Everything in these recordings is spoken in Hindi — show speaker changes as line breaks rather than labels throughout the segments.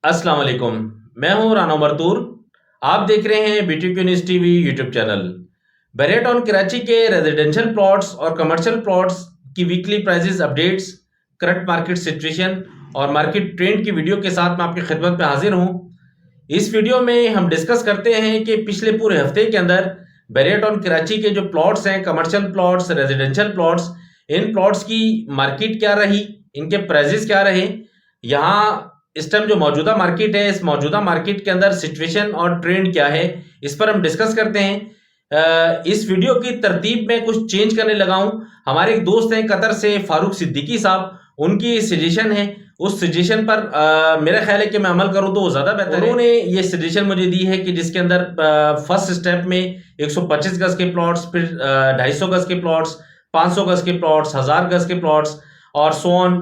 अस्सलाम वालेकुम, मैं हूं राना मरतूर। आप देख रहे हैं BTQ news TV YouTube channel. Bahria Town Karachi के रेजिडेंशियल प्लॉट्स और कमर्शियल प्लॉट्स की weekly prices updates, current market situation और मार्केट ट्रेंड की वीडियो के साथ मैं आपकी खिदमत में हाजिर हूं। इस वीडियो में हम डिस्कस करते हैं कि पिछले पूरे हफ्ते के अंदर बहरिया टाउन कराची के जो प्लॉट्स हैं, कमर्शियल प्लॉट्स, रेजिडेंशियल प्लॉट्स, इन प्लॉट्स की मार्केट क्या रही, इनके प्राइजेस क्या रहे। यहाँ इस टाइम जो मौजूदा मार्केट है, इस मौजूदा मार्केट के अंदर सिचुएशन और ट्रेंड क्या है, इस पर हम डिस्कस करते हैं। इस वीडियो की तरतीब में कुछ चेंज करने लगा हूं। हमारे एक दोस्त हैं कतर से, फारूक सिद्दीकी साहब, उनकी सजेशन है। उस सजेशन पर मेरा ख्याल है कि मैं अमल करूं तो वो ज्यादा बेहतर है। उन्होंने ये सजेशन मुझे दी है कि जिसके अंदर फर्स्ट स्टेप में 125 गज के प्लॉट्स, फिर 250 गज के प्लॉट्स, 500 गज के प्लॉट्स, 1000 गज के प्लॉट्स और सो ऑन,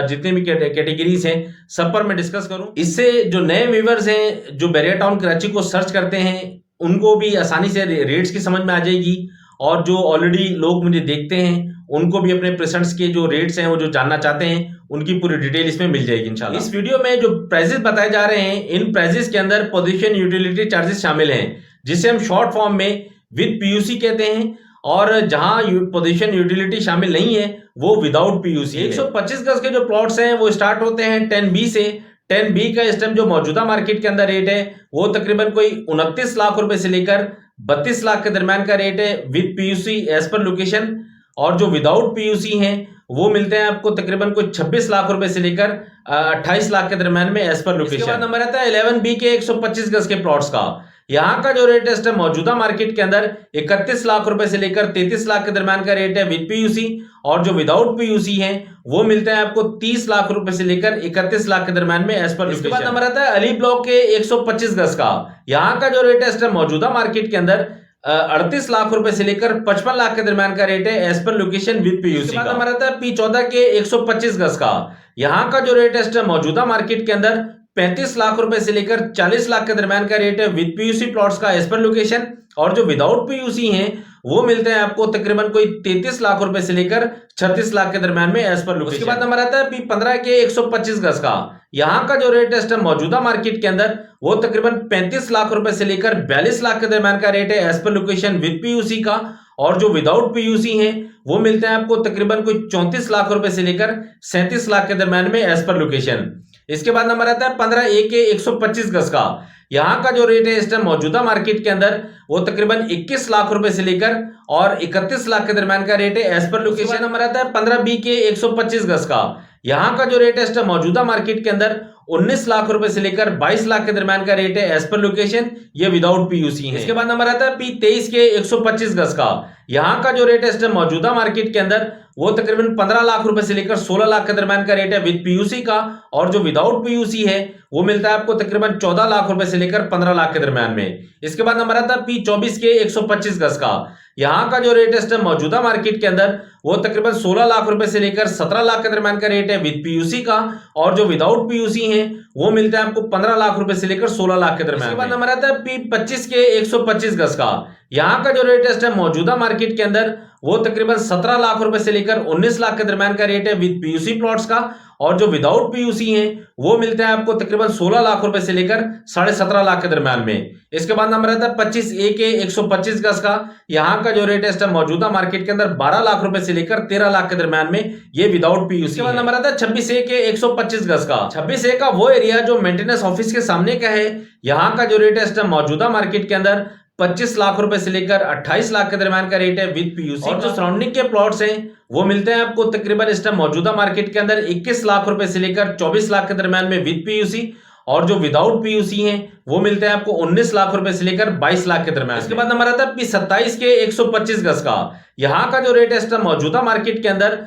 जितने भी कैटेगरीज हैं सब पर मैं डिस्कस करूं। इससे जो नए व्यूअर्स हैं जो बहरिया टाउन कराची को सर्च करते हैं, उनको भी आसानी से रेट्स की समझ में आ जाएगी, और जो ऑलरेडी लोग मुझे देखते हैं उनको भी अपने प्रेसेंट्स के जो रेट्स हैं, वो जो जानना चाहते हैं, उनकी पूरी डिटेल इसमें मिल जाएगी इंशाल्लाह। इस वीडियो में जो प्राइजेस बताए जा रहे हैं, इन प्राइजेस के अंदर पोजीशन यूटिलिटी चार्जेस शामिल हैं, जिसे हम शॉर्ट फॉर्म में विद PUC कहते हैं, और जहां पोजीशन यूटिलिटी शामिल नहीं है वो विदाउट PUC। 125 गज के जो प्लॉट्स हैं वो स्टार्ट होते हैं 10B से। 10B का इस टाइम जो मौजूदा मार्केट के अंदर रेट है वो तकरीबन कोई 29 लाख रुपए से लेकर 32 लाख के दरमियान का रेट है with PUC as per location, और जो विदाउट PUC हैं वो मिलते हैं आपको तकरीबन कोई 26 लाख रुपए से लेकर 28 लाख के दरमियान में एज पर लोकेशन। इसके बाद नंबर आता है 11B के 125 गज के प्लॉट्स का। यहाँ का जो रेट है मौजूदा मार्केट के अंदर 31 लाख रुपए से लेकर 33 लाख के दरमियान का रेट है विद PUC, और जो विदाउट PUC हैं वो मिलते हैं आपको 30 लाख रुपए से लेकर 31 लाख के दरमियान में एज पर। इसके बाद नंबर आता है अली ब्लॉक के 125 गज का। यहाँ का जो रेट है मौजूदा मार्केट के अंदर 38 लाख रुपए से लेकर 55 लाख के दरमियान का रेट है as per location with PUC। बाद नंबर आता है P14 के 125 गज का। यहाँ का जो रेट है मौजूदा मार्केट के अंदर 35 लाख रुपए से लेकर 40 लाख के दरमियान का रेट है विद PUC प्लॉट्स का एज पर लोकेशन, और जो विदाउट PUC हैं वो मिलते हैं आपको तकरीबन कोई 33 लाख रुपए से लेकर 36 लाख के दरमियान में एज पर लोकेशन। उसके बाद नंबर आता है P15 के 125 गज का। यहाँ का जो रेट है मौजूदा मार्केट के अंदर वो तकरीबन 35 लाख रुपए से लेकर 42 लाख के दरमियान का रेट है as per location with PUC का, और जो विदाउट PUC हैं वो मिलते हैं आपको तकरीबन कोई 34 लाख रुपए से लेकर 37 लाख के दरमियान में एज पर लोकेशन। इसके बाद नंबर आता है 15A के 125 गज का। यहाँ का जो रेट है इस टाइम मौजूदा मार्केट के अंदर वो तकरीबन 21 लाख रुपए से लेकर और 31 लाख के दरमियान का रेट है एज पर लोकेशन। नंबर आता है 15B के 125 गज का। यहाँ का जो रेट है इस टाइम मौजूदा मार्केट के अंदर 19 लाख रुपए से लेकर 22 लाख के दरमियान का रेट है एज पर लोकेशन, ये विदाउट PUC है। इसके बाद नंबर आता है P23 के 125 गज का। यहाँ का जो रेट है इस टाइम मौजूदा मार्केट के अंदर वो तकरीबन 15 लाख रुपए से लेकर 16 लाख के दरमियान का रेट है विद PUC का, और जो विदाउट PUC है वो मिलता है आपको तकरीबन 14 लाख रुपए से लेकर 15 लाख के दरमियान में। इसके बाद नंबर आता है P24 के 125 गज का। यहाँ का जो रेट है मौजूदा मार्केट के अंदर वो तकरीबन 16 लाख रुपए से लेकर 17 लाख के दरमियान का रेट है विद PUC का, और जो विदाउट PUC हैं वो मिलता है आपको 15 लाख रुपए से लेकर 16 लाख के दरमियान। इसके बाद नंबर आता है P25 के 125 गज का। यहाँ का जो रेट है मौजूदा मार्केट के अंदर वो तकरीबन 17 लाख रुपए से लेकर 19 लाख के दरमियान का रेट है विद PUC प्लॉट्स का, और जो विदाउट PUC हैं वो मिलते हैं आपको तकरीबन 16 लाख रुपए से लेकर 17.5 लाख के दरमियान में। इसके बाद नंबर आता है 25A के 125 गज का। यहाँ का जो रेट है मौजूदा मार्केट के अंदर 12 लाख रुपए से लेकर 13 लाख के दरमियान में, ये विदाउट PUC। इसके बाद नंबर आता है 26A के 125 गज का। 26A का वो एरिया जो मेंटेनेंस ऑफिस के सामने का है। यहाँ का जो रेट है मौजूदा मार्केट के अंदर 25 लाख रुपए से लेकर 28 लाख के दरमियान का रेट है विद PUC, और जो सराउंडिंग के प्लॉट्स हैं वो मिलते हैं आपको तकरीबन इस टाइम मौजूदा मार्केट के अंदर 21 लाख रुपए से लेकर 24 लाख के दरमियान में विद PUC, और जो विदाउट PUC हैं वो मिलते हैं आपको 19 लाख रुपए से लेकर 22 लाख के दरमियान। इसके बाद नंबर आता है P27 के 125 गज का। यहाँ का जो रेट है इस टाइम मौजूदा मार्केट के अंदर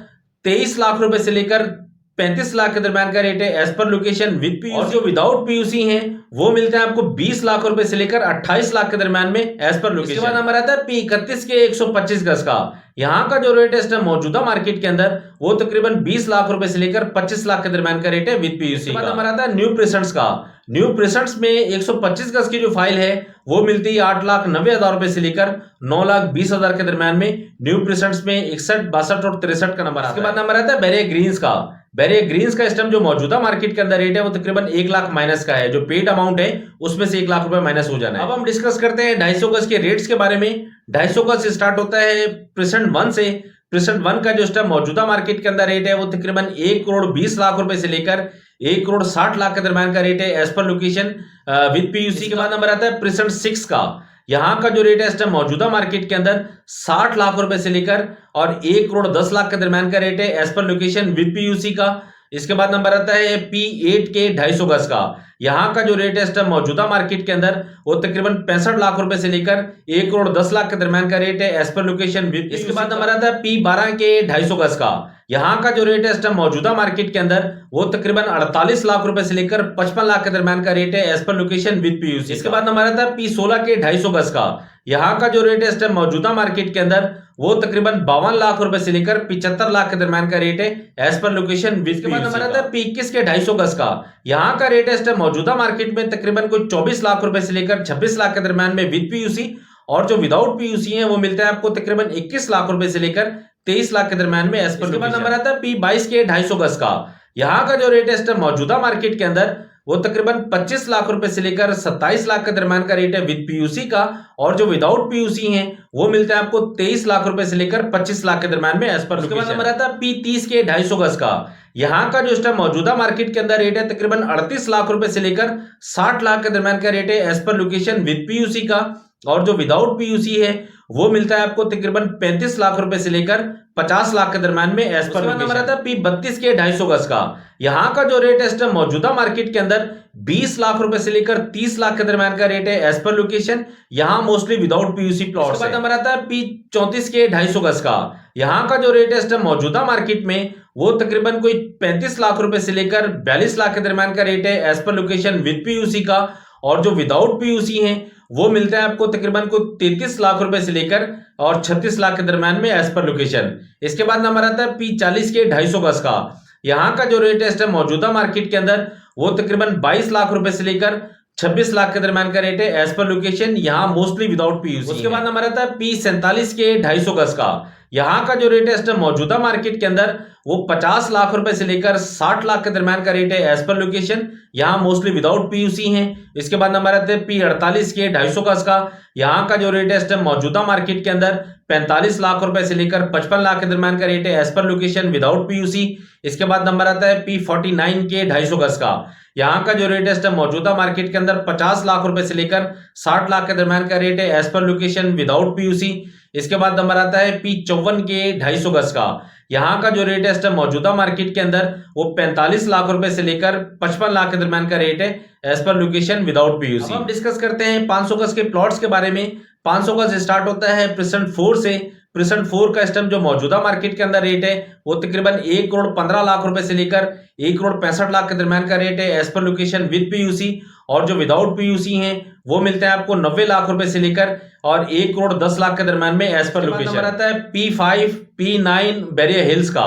23 लाख रुपए से लेकर 35 लाख के दरमियान का रेट है as per location with PUC, और जो विदाउट PUC हैं वो मिलते हैं आपको 20 लाख रुपए से लेकर 28 लाख के दरमियान में एज पर लोकेशन। इसके बाद नंबर आता है P31 के 125 गज का। यहाँ का जो रेट है मौजूदा मार्केट के अंदर वो तकरीबन 20 लाख रुपए से लेकर 25 लाख के दरमियान का रेट है विद PUC। इसके बाद नंबर आता है न्यू प्रेसेंट्स का। न्यू प्रेसेंट्स में 125 गज की जो फाइल है वो मिलती है 8,90,000 रुपए से लेकर 9,20,000 के दरमियान में। न्यू प्रेसेंट्स में 61, 62 और 63 का नंबर आता है। इसके बाद नंबर आता है बहरिया ग्रीन्स का। बहरिया ग्रीन्स का इस टाइम जो मौजूदा मार्केट के अंदर रेट है वो तकरीबन 1 लाख माइनस का है, जो पेड अमाउंट है उसमें से 1 लाख रुपए माइनस हो जाना है। अब हम डिस्कस करते हैं 250 गज के रेट्स के बारे में। 250 गज स्टार्ट होता है प्रेसेंट 1 से। प्रेसेंट 1 का जो इस टाइम मौजूदा मार्केट के अंदर रेट है वो तकरीबन 1 करोड़ 20 लाख रुपए से लेकर 1 करोड़ 60 लाख के दरमियान का रेट है as per location with PUC. के बाद नंबर आता है प्रेसेंट 6 का। यहाँ का जो रेट है इस टाइम मौजूदा मार्केट के अंदर 60 लाख रुपए से लेकर और 1 करोड़ 10 लाख के दरमियान का रेट है as per location with PUC का। इसके बाद नंबर आता है P8 के 250 गज का। यहाँ का जो रेट है इस टाइम मौजूदा मार्केट के अंदर वो तकरीबन 65 लाख रुपए से लेकर 1 करोड़ 10 लाख के दरमियान का रेट है एज पर लोकेशन विद। इसके बाद नंबर आता है P12 के 250 गज का। यहाँ का जो रेट है इस टाइम मौजूदा मार्केट के अंदर वो तकरीबन 48 लाख रुपए से लेकर 55 लाख के दरमियान का रेट है as per location with PUC. इसके बाद नंबर आता है P16 के 250 गज का। यहाँ का जो रेट है इस टाइम मौजूदा मार्केट के अंदर वो तकरीबन 52 लाख रुपए से लेकर 75 लाख के दरमियान का रेट है एज पर लोकेशन विद। इसके बाद नंबर आता है P21 के 250 गज का। यहाँ का रेट है इस टाइम मौजूदा मार्केट में तकरीबन कोई 24 लाख रुपए से लेकर 26 लाख के दरमियान में विद पीयूसी, और जो विदाउट पीयूसी है वो मिलता है आपको तकरीबन 21 लाख रुपए से लेकर 23 लाख के दरमियान में एज पर। इसके बाद नंबर आता है P22 के 250 गज का। यहाँ का जो रेट है इस टाइम मौजूदा मार्केट के अंदर वो तकरीबन 25 लाख रुपए से लेकर 27 लाख के दरमियान का रेट है विद पीयूसी का, और जो विदाउट पीयूसी है वो मिलता है आपको 23 लाख रुपए से लेकर 25 लाख के दरमियान में एज पर। उसके बाद नंबर आता है P30 के 250 गज का। यहाँ का जो इस टाइम मौजूदा मार्केट के अंदर रेट है तकरीबन 38 लाख रुपए से लेकर 60 लाख के दरमियान का रेट है as per location with PUC का, और जो विदाउट पीयूसी है वो मिलता है आपको तकरीबन 35 लाख रुपए से लेकर 50 लाख के दरमियान में एज पर। नंबर आता है P32 के 250 गज का। यहाँ का जो रेट है इस टाइम मौजूदा मार्केट के अंदर 20 लाख रुपए से लेकर 30 लाख के दरमियान का रेट है एज पर लोकेशन, यहाँ मोस्टली विदाउट पीयूसी प्लॉट। उसके बाद नंबर आता है P34 के 250 गज का। यहाँ का जो रेट है इस टाइम मौजूदा मार्केट में वो तकरीबन कोई 35 लाख रुपए से लेकर 42 लाख के दरमियान का रेट है as per location with PUC का, और जो विदाउट पीयूसी है वो मिलता है आपको तकरीबन को 33 लाख रुपए से लेकर और 36 लाख के दरमियान में एज पर लोकेशन। इसके बाद नंबर आता है P40 के 250 गज का। यहाँ का जो रेट है इस टाइम मौजूदा मार्केट के अंदर वो तकरीबन 22 लाख रुपए से लेकर 26 लाख के दरमियान का रेट है एज पर लोकेशन, यहाँ मोस्टली विदाउट पीयूसी। उसके बाद नंबर आता है P47 के 250 गज का। यहाँ का जो रेट है इस टाइम मौजूदा मार्केट के अंदर वो 50 लाख रुपए से लेकर 60 लाख के दरमियान का रेट है एज पर लोकेशन, यहाँ मोस्टली विदाउट पीयूसी है। इसके बाद नंबर आते हैं P48 के 250 गज का। यहाँ का जो रेट है इस टाइम मौजूदा मार्केट के अंदर 45 लाख रुपए से लेकर 55 लाख के दरमियान का रेट है as per location without PUC. इसके बाद नंबर आता है P49 के 250 गज का। यहाँ का जो रेट है इस टाइम मौजूदा मार्केट के अंदर 50 लाख रुपए से लेकर 60 लाख के दरमियान का रेट है as per location without PUC. इसके बाद नंबर आता है P54 के 250 गज का। यहाँ का जो रेट है इस टाइम मौजूदा मार्केट के अंदर वो 45 लाख रुपए से लेकर 55 लाख के दरमियान का रेट है as per location without PUC. हम डिस्कस करते हैं 500 गज के प्लॉट्स के बारे में। 500 गज स्टार्ट होता है प्रेसेंट 4 से। प्रेसेंट 4 का इस टाइम जो मौजूदा मार्केट के अंदर रेट है वो तकरीबन 1 करोड़ 15 लाख रुपए से लेकर 1 करोड़ 65 लाख के दरमियान का रेट है as per location with PUC, और जो विदाउट पीयूसी है वो मिलता है आपको 90 लाख रुपए से लेकर और 1 करोड़ 10 लाख के दरमियान में एज पर लोकेशन। नंबर आता है P5 P9 बहरिया हिल्स का।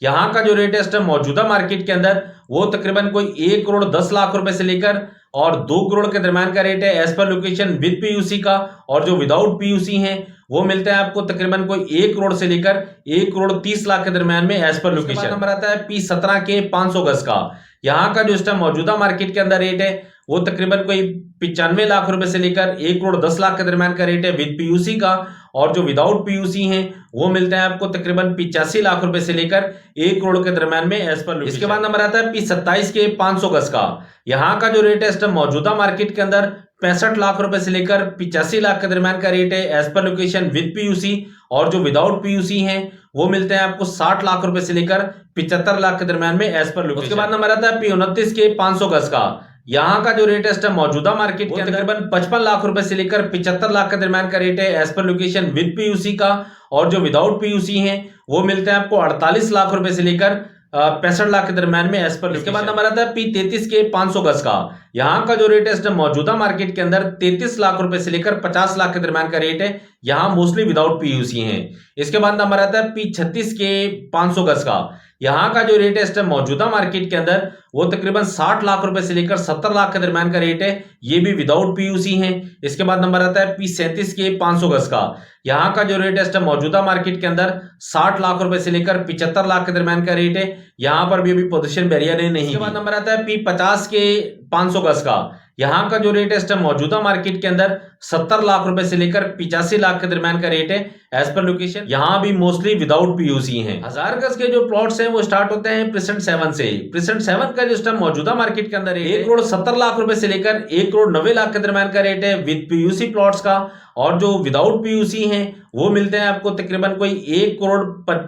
यहाँ का जो रेट है इस टाइम मौजूदा मार्केट के अंदर वो तकरीबन कोई 1 करोड़ 10 लाख रुपए से लेकर और 2 करोड़ के दरमियान का रेट है as per location with PUC का, और जो विदाउट पीयूसी है वो मिलता है आपको तकरीबन कोई 1 करोड़ से लेकर 1 करोड़ 30 लाख के दरमियान में एज पर लोकेशन। नंबर आता है P17 के 500 गज का। यहाँ का जो इस टाइम मौजूदा मार्केट के अंदर रेट है वो तकरीबन कोई 95 लाख रुपए से लेकर 1 करोड़ 10 लाख के दरमियान का रेट है विद पीयूसी का, और जो विदाउट पीयूसी है वो मिलता है आपको तकरीबन 85 लाख रुपए से लेकर 1 करोड़ के दरमियान में एज पर। इसके बाद नंबर आता है P27 के 500 गज का। यहाँ का जो रेट है इस टाइम मौजूदा मार्केट के अंदर 65 लाख रुपए से लेकर 85 लाख के दरमियान का रेट है as per location with PUC, और जो विदाउट पीयूसी है वो मिलते हैं आपको 60 लाख रुपए से लेकर 75 लाख के दरमियान में एज पर लोकेशन। उसके बाद नंबर आता है P29 के 500 गज का। यहाँ का जो रेट है इस टाइम मौजूदा मार्केट के अंदर तकरीबन 55 लाख रुपए से लेकर 75 लाख के दरमियान का रेट है as per location with PUC का, और जो विदाउट पीयूसी है वो मिलता है आपको 48 लाख रुपए से लेकर 65 लाख के दरमियान में एज पर। इसके बाद नंबर आता है P33 के 500 गज का। यहाँ का जो रेट है इस टाइम मौजूदा मार्केट के अंदर 33 लाख रुपए से लेकर 50 लाख के दरमियान का रेट है, यहाँ मोस्टली विदाउट पीयूसी है। इसके बाद नंबर आता है P36 के 500 गज का। यहाँ का जो रेट है इस टाइम मौजूदा मार्केट के अंदर वो तकरीबन 60 लाख रुपए से लेकर 70 लाख के दरमियान का रेट है, ये भी विदाउट पीयूसी है। इसके बाद नंबर आता है P37 के 500 गज का। यहाँ का जो रेट है इस टाइम मौजूदा मार्केट के अंदर 60 लाख रुपए से लेकर 75 लाख के दरमियान का रेट है, यहाँ पर भी अभी पोजीशन बहरिया ने नहीं। इसके बाद नंबर आता है P50 के 500 गज का। यहाँ का जो रेट है इस टाइम मौजूदा मार्केट के अंदर 70 लाख रुपए से लेकर 85 लाख के दरमियान का रेट है एज पर लोकेशन। यहाँ भी मोस्टली विदाउट पीयूसी हैं। 1000 गज के जो प्लॉट्स हैं वो स्टार्ट होते हैं प्रेसेंट 7 से। प्रेसेंट 7 का जो इस टाइम मौजूदा मार्केट के अंदर 1 करोड़ 70 लाख रुपए से लेकर 1 करोड़ 90 लाख के दरमियान का रेट है विद पीयूसी प्लॉट्स का। और जो विदाउट पीयूसी हैं वो मिलते हैं आपको तकरीबन कोई 1 करोड़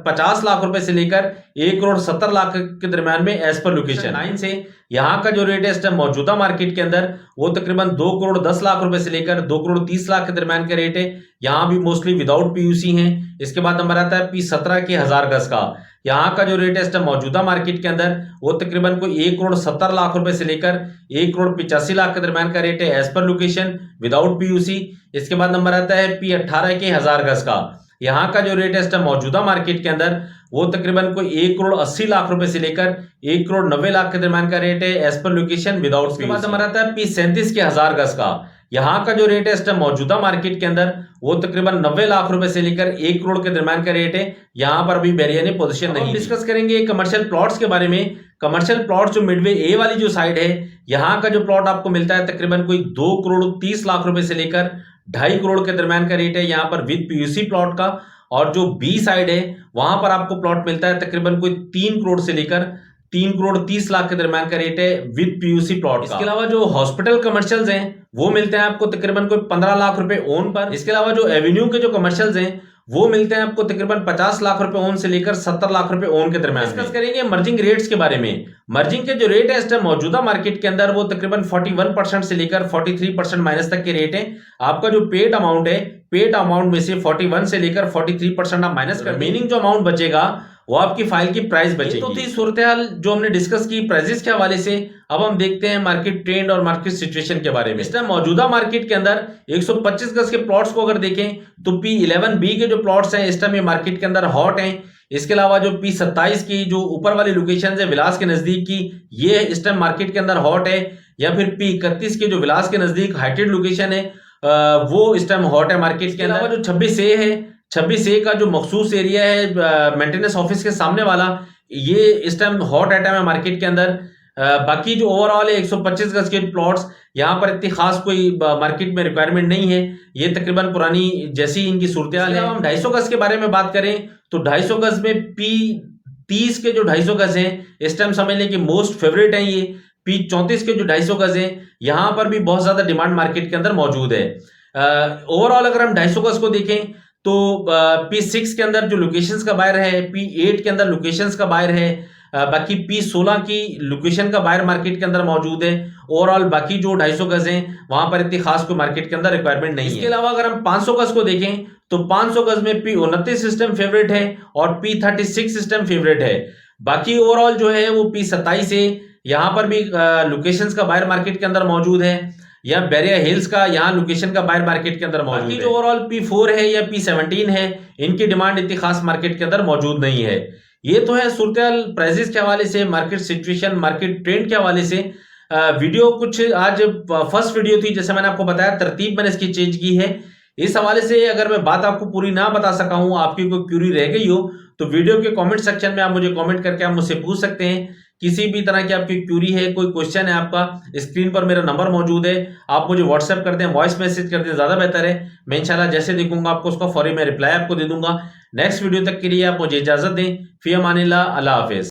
50 लाख रुपए से लेकर 1 करोड़ 70 लाख के दरमियान में एज पर लोकेशन 9 से। यहाँ का जो रेट है इस टाइम मौजूदा मार्केट के अंदर वो तकरीबन 2 करोड़ 10 लाख रुपए से लेकर 2 करोड़ 30 लाख के दरमियान का रेट है। यहाँ भी मोस्टली विदाउट पीयूसी हैं। इसके बाद नंबर आता है P17 के 1000 गज का। यहाँ का जो रेट है इस टाइम मौजूदा मार्केट के अंदर वो तकरीबन कोई 1 करोड़ 70 लाख रुपए से लेकर 1 करोड़ 85 लाख के दरमियान का रेट है as per location without PUC. इसके बाद नंबर आता है P18 के 1000 गज का। यहाँ का जो रेट है इस टाइम मौजूदा मार्केट के अंदर वो तकरीबन कोई 1 करोड़ 80 लाख रुपए से लेकर 1 करोड़ 90 लाख के दरमियान का रेट है एज पर लोकेशन विदाउट। इसके बाद नंबर आता है P37 के 1000 गज का। यहाँ का जो रेट है इस टाइम मौजूदा मार्केट के अंदर वो तकरीबन 90 लाख रुपए से लेकर 1 करोड़ के दरमियान का रेट है। यहाँ पर अभी बहरिया ने पोजीशन नहीं। डिस्कस करेंगे कमर्शियल प्लॉट्स के बारे में। कमर्शियल प्लॉट जो मिडवे ए वाली जो साइड है यहाँ का जो प्लॉट आपको मिलता है तकरीबन कोई 2 करोड़ 30 लाख रुपए से लेकर 2.5 करोड़ के दरमियान का रेट है यहाँ पर विद पीयूसी प्लॉट का। और जो बी साइड है वहां पर आपको प्लॉट मिलता है तकरीबन कोई 3 करोड़ से लेकर 3 करोड़ 30 लाख के दरमियान का रेट है विद पीयूसी प्लॉट। इसके अलावा जो हॉस्पिटल कमर्शियल्स हैं वो मिलते हैं आपको तकरीबन कोई 15 लाख रुपए ओन पर। इसके अलावा जो एवेन्यू के जो कमर्शियल्स हैं वो मिलते हैं आपको तकरीबन 50 लाख रुपए ओन से लेकर 70 लाख रुपए ओन के दरमियान। डिस्कस करेंगे मर्जिंग रेट्स के बारे में। मर्जिंग के जो रेट है इस टाइम मौजूदा मार्केट के अंदर वो तकरीबन 41% से लेकर 43% माइनस तक के रेट है। आपका जो पेड अमाउंट है, पेड अमाउंट में से 41 से लेकर 43% आप माइनस कर, मीनिंग जो अमाउंट बचेगा वो आपकी फाइल की प्राइस बचेगी। तो थी सूरतहाल जो हमने डिस्कस की प्राइसेस के हवाले से। अब हम देखते हैं मार्केट ट्रेंड और मार्केट सिचुएशन के बारे में। इस टाइम मौजूदा मार्केट के अंदर 125 गज के प्लॉट्स को अगर देखें तो P11B के जो प्लॉट्स हैं इस टाइम ये मार्केट के अंदर हॉट हैं। इसके अलावा जो P27 की जो ऊपर वाली लोकेशन है विलास के नजदीक की ये इस टाइम मार्केट के अंदर हॉट है। या फिर P31 के जो विलास के नजदीक हाइटेड लोकेशन है वो इस टाइम हॉट है मार्केट के अंदर। जो 26A है, 26A का जो मखसूस एरिया है मेंटेनेंस ऑफिस के सामने वाला ये इस टाइम हॉट आइटम है मार्केट के अंदर। बाकी जो ओवरऑल है 125 गज के प्लॉट्स यहाँ पर इतनी खास कोई मार्केट में रिक्वायरमेंट नहीं है। ये तकरीबन पुरानी जैसी इनकी सूरतहाल है। हम 250 गज के बारे में बात करें तो 250 गज में P30 के जो 250 गज हैं इस टाइम समझ लें कि मोस्ट फेवरेट है। ये P34 के जो 250 गज हैं यहाँ पर भी बहुत ज्यादा डिमांड मार्केट के अंदर मौजूद है। ओवरऑल अगर हम 250 गज को देखें तो P6 के अंदर जो लोकेशंस का बायर है, P8 के अंदर लोकेशंस का बायर है, बाकी P16 की लोकेशन का बायर मार्केट के अंदर मौजूद है। ओवरऑल बाकी जो 250 गज हैं वहां पर इतनी खास कोई मार्केट के अंदर रिक्वायरमेंट नहीं है। इसके अलावा अगर हम 500 गज को देखें तो 500 गज में P29 सिस्टम फेवरेट है और P36 सिस्टम फेवरेट है। बाकी ओवरऑल जो है वो P27 है, यहाँ पर भी लोकेशंस का बायर मार्केट के अंदर मौजूद है। या बहरिया हिल्स का यहाँ लोकेशन का बायर मार्केट के अंदर मौजूद है। जो ओवरऑल P4 है या P17 है इनकी डिमांड इतनी खास मार्केट के अंदर मौजूद नहीं है। ये तो है सूरतहाल प्राइसेस के हवाले से, मार्केट सिचुएशन, मार्केट ट्रेंड के हवाले से। वीडियो कुछ आज फर्स्ट वीडियो थी, जैसे मैंने आपको बताया तरतीब मैंने इसकी चेंज की है। इस हवाले से अगर मैं बात आपको पूरी ना बता सका हूं, आपकी कोई क्यूरी रह गई हो तो वीडियो के कमेंट सेक्शन में आप मुझे कमेंट करके आप मुझसे पूछ सकते हैं। किसी भी तरह की आपकी क्यूरी है, कोई क्वेश्चन है आपका, स्क्रीन पर मेरा नंबर मौजूद है, आप मुझे व्हाट्सएप कर दें, वॉइस मैसेज कर दें, ज्यादा बेहतर है। मैं इंशाल्लाह जैसे देखूंगा आपको उसका फौरी मैं रिप्लाई आपको दे दूंगा। नेक्स्ट वीडियो तक के लिए आप मुझे इजाजत दें। फी अमानिल्लाह, अल्लाह हाफिज।